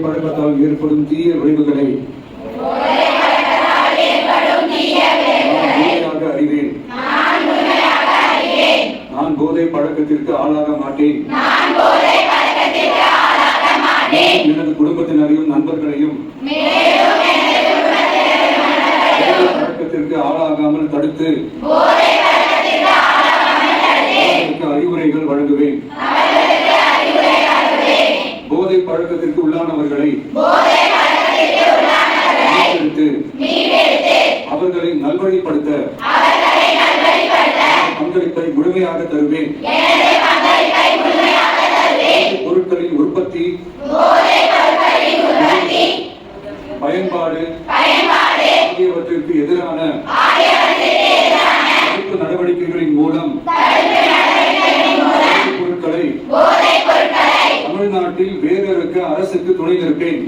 பழக்கத்தால் ஏற்படும் தீய விளைவுகளை முழுமையாக அறிவேன். நான் போதை பழக்கத்திற்கு ஆளாக மாட்டேன். எனது குடும்பத்தினரையும் நண்பர்களையும் பழக்கத்திற்கு ஆளாகாமல் தடுத்து அறிவுரைகள் வழங்குவேன். போதை பழக்கத்திற்கு உள்ளானவர்களை அவர்களை நல்வழிப்படுத்த பங்களிப்பை முழுமையாக தருவேன். பொருட்களின் உற்பத்தி, பயன்பாடு ஆகியவற்றிற்கு எதிரான தடுப்பு நடவடிக்கைகளின் மூலம் பொருட்களை தமிழ்நாட்டில் வேறொருக்க அரசுக்கு துணை நிற்பேன்.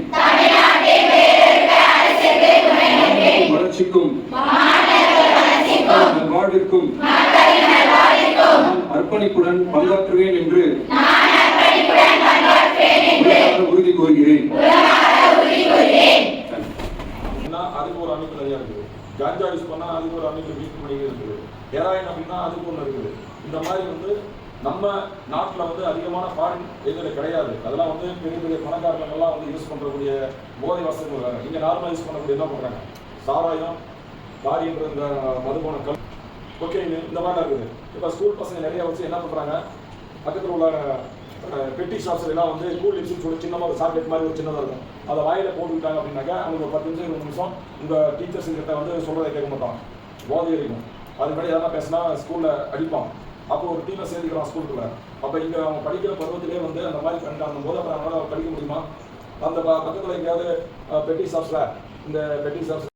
வளர்ச்சிக்கும் வாழ்விற்கும் அர்ப்பணிப்புடன் பங்காற்றுவேன் என்று உறுதி கூறுகிறேன். அதுக்கு ஒரு அமைப்பு நிறைய இருக்குது. கஞ்சா யூஸ் பண்ணா அதுக்கு ஒரு அமைப்பு மீட் பண்ணி இருக்குது. ஹெராயின் அப்படின்னா அதுக்கு ஒன்று இருக்குது. இந்த மாதிரி நம்ம நாட்டில் அதிகமான ஃபாரின் எதுல கிடையாது. அதெல்லாம் பெரிய பெரிய பணக்காரர்கள்லாம் யூஸ் பண்ணுறக்கூடிய போதை வசதிகள் வேறு. இங்கே நார்மலாக யூஸ் பண்ணக்கூடிய என்ன பண்ணுறாங்க, சாராயம், பாரின்ற இந்த மதுபான கல், கொக்கைன், இந்த மாதிரிலாம் இருக்குது. இப்போ ஸ்கூல் பசங்க நிறைய வச்சு என்ன பண்ணுறாங்க, பக்கத்தில் உள்ள பெட்டி ஷாப்ஸ் எல்லாம் கூல் லிப்ஸ்னு சொல்லி சின்னமாக ஒரு சாக்லேட் மாதிரி ஒரு சின்னதாக இருக்கும். அதை வாயில போட்டுக்கிட்டாங்க அப்படின்னாக்கா அவங்க 10 நிமிஷம் 20 நிமிஷம் உங்கள் டீச்சர்ஸுங்கிட்ட சொல்கிறத கேட்க மாட்டான், போதை இருக்கும். அது மாதிரி எதனா பேசினா ஸ்கூலில் அடிப்பான். அப்போ ஒரு டீமை சேர்ந்துக்கிறான் ஸ்கூலுக்குள்ள. அப்போ இங்கே அவங்க படிக்கிற பருவத்திலே அந்த மாதிரி பண்ணிட்டாங்க போது அப்புறம் அவங்களால படிக்க முடியுமா? அந்த பக்கத்தில் எங்கேயாவது பெட்டி ஷாப்ஸில் இந்த பெட்டி ஷாப்ஸ்